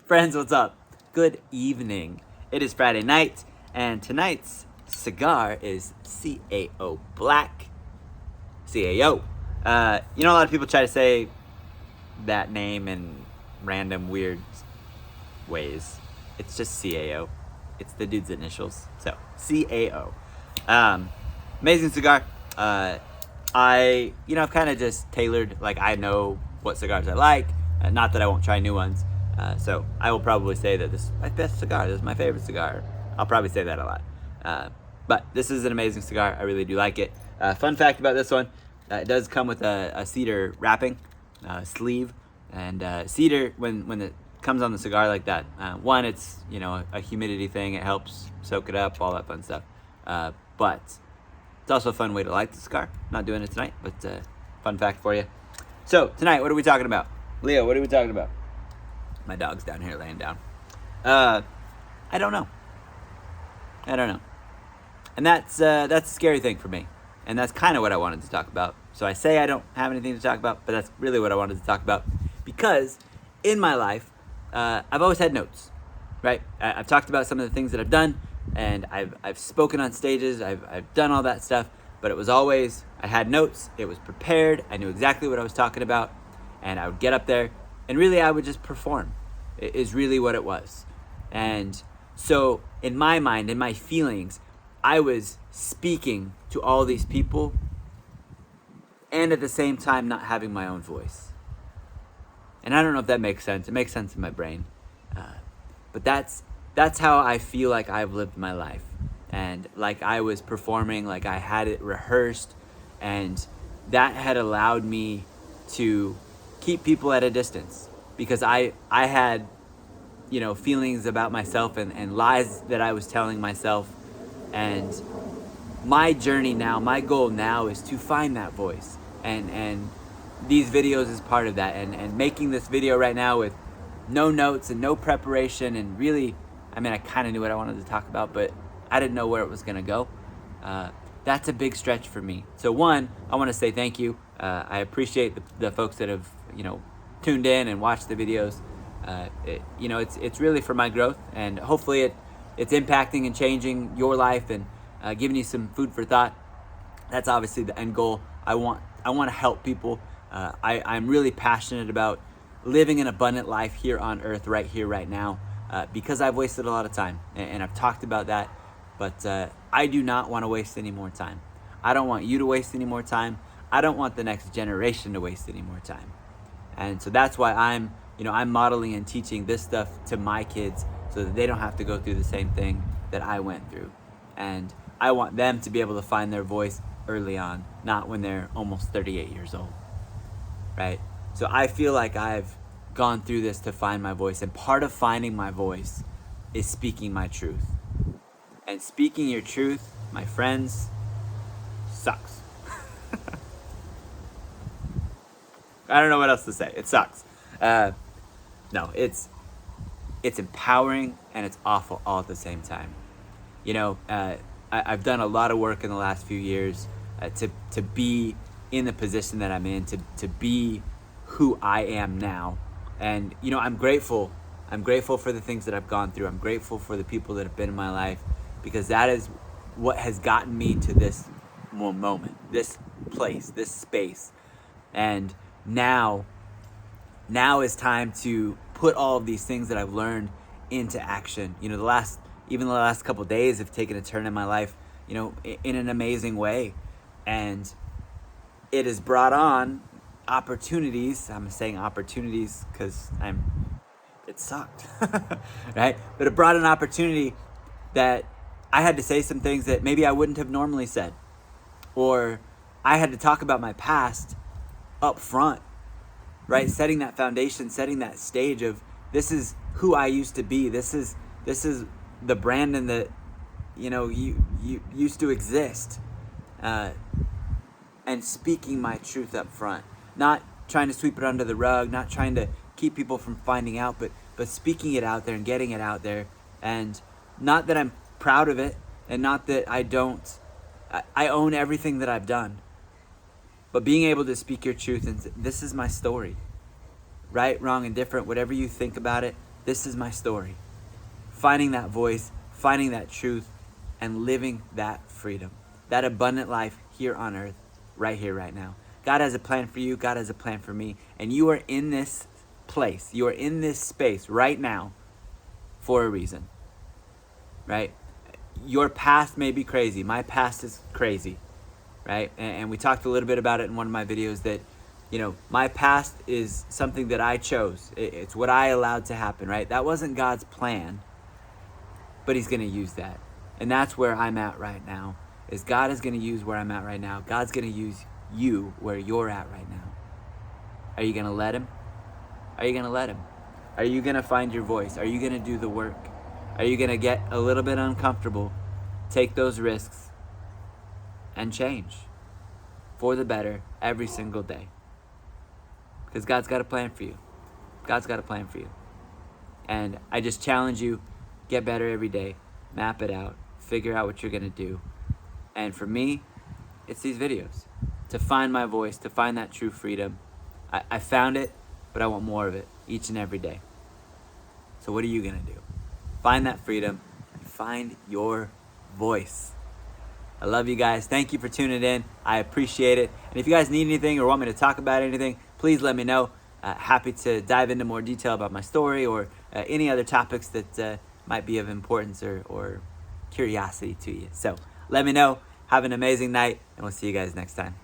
Friends, what's up? Good evening. It is Friday night, and tonight's cigar is CAO Black. CAO. A lot of people try to say that name in random weird ways. It's just CAO. It's the dude's initials. So, CAO. Amazing cigar. I've kind of just tailored, I know what cigars I like. Not that I won't try new ones. So I will probably say that this is my best cigar. This is my favorite cigar. I'll probably say that a lot. But this is an amazing cigar. I really do like it. Fun fact about this one, it does come with a cedar wrapping sleeve. And cedar, when it comes on the cigar like that, one, it's a humidity thing. It helps soak it up, all that fun stuff. But it's also a fun way to light the cigar. Not doing it tonight, but fun fact for you. So tonight, what are we talking about? Leo, what are we talking about? My dog's down here laying down. I don't know. And that's a scary thing for me. And that's kind of what I wanted to talk about. So I say I don't have anything to talk about, but that's really what I wanted to talk about. Because in my life, I've always had notes, right? I've talked about some of the things that I've done, and I've spoken on stages, I've done all that stuff, but it was always, I had notes, it was prepared, I knew exactly what I was talking about, and I would get up there, and really I would just perform, is really what it was. And so in my mind, in my feelings, I was speaking to all these people, and at the same time not having my own voice. And I don't know if that makes sense. It makes sense in my brain. But that's how I feel like I've lived my life. And like I was performing, like I had it rehearsed. And that had allowed me to keep people at a distance. Because I had, feelings about myself and lies that I was telling myself. And my journey now, my goal now is to find that voice. And these videos is part of that. And making this video right now with no notes and no preparation, and really, I kind of knew what I wanted to talk about, but I didn't know where it was going to go. That's a big stretch for me. So one, I want to say thank you. I appreciate the folks that have, tuned in and watched the videos. It's really for my growth, and hopefully it's impacting and changing your life and giving you some food for thought. That's obviously the end goal. I want to help people. I'm really passionate about living an abundant life here on earth, right here, right now, because I've wasted a lot of time, and I've talked about that, but I do not want to waste any more time. I don't want you to waste any more time. I don't want the next generation to waste any more time. And so that's why I'm modeling and teaching this stuff to my kids so that they don't have to go through the same thing that I went through. And I want them to be able to find their voice early on, not when they're almost 38 years old, right? So I feel like I've gone through this to find my voice, and part of finding my voice is speaking my truth. And speaking your truth, my friends, sucks. I don't know what else to say. It sucks. No, it's empowering and it's awful all at the same time. I've done a lot of work in the last few years to be in the position that I'm in, to be who I am now. And, I'm grateful. I'm grateful for the things that I've gone through. I'm grateful for the people that have been in my life, because that is what has gotten me to this moment, this place, this space. And now is time to put all of these things that I've learned into action. The last couple of days have taken a turn in my life, in an amazing way. And it has brought on opportunities. I'm saying opportunities because it sucked, right? But it brought an opportunity that I had to say some things that maybe I wouldn't have normally said. Or I had to talk about my past up front, right? Setting that foundation, setting that stage of, this is who I used to be. This is the Brandon that, you used to exist. And speaking my truth up front. Not trying to sweep it under the rug, not trying to keep people from finding out, but speaking it out there and getting it out there. And not that I'm proud of it, and not that I own everything that I've done. But being able to speak your truth and this is my story. Right, wrong, and different, whatever you think about it, This is my story. Finding that voice, finding that truth, and living that freedom, that abundant life here on earth, right here, right now. God has a plan for you. God has a plan for me. And you are in this place. You are in this space right now for a reason, right? Your past may be crazy. My past is crazy, right? And we talked a little bit about it in one of my videos that, my past is something that I chose. It's what I allowed to happen, right? That wasn't God's plan, but he's going to use that. And that's where I'm at right now, is God is going to use where I'm at right now. God's going to use you where you're at right now. Are you going to let him? Are you going to let him? Are you going to find your voice? Are you going to do the work? Are you going to get a little bit uncomfortable, take those risks, and change for the better every single day? Because God's got a plan for you. God's got a plan for you. And I just challenge you, get better every day, map it out, figure out what you're going to do. And for me, it's these videos. To find my voice, to find that true freedom. I found it, but I want more of it each and every day. So what are you going to do? Find that freedom and find your voice. I love you guys. Thank you for tuning in. I appreciate it. And if you guys need anything or want me to talk about anything, please let me know. Happy to dive into more detail about my story or any other topics that might be of importance or curiosity to you. So let me know. Have an amazing night, and we'll see you guys next time.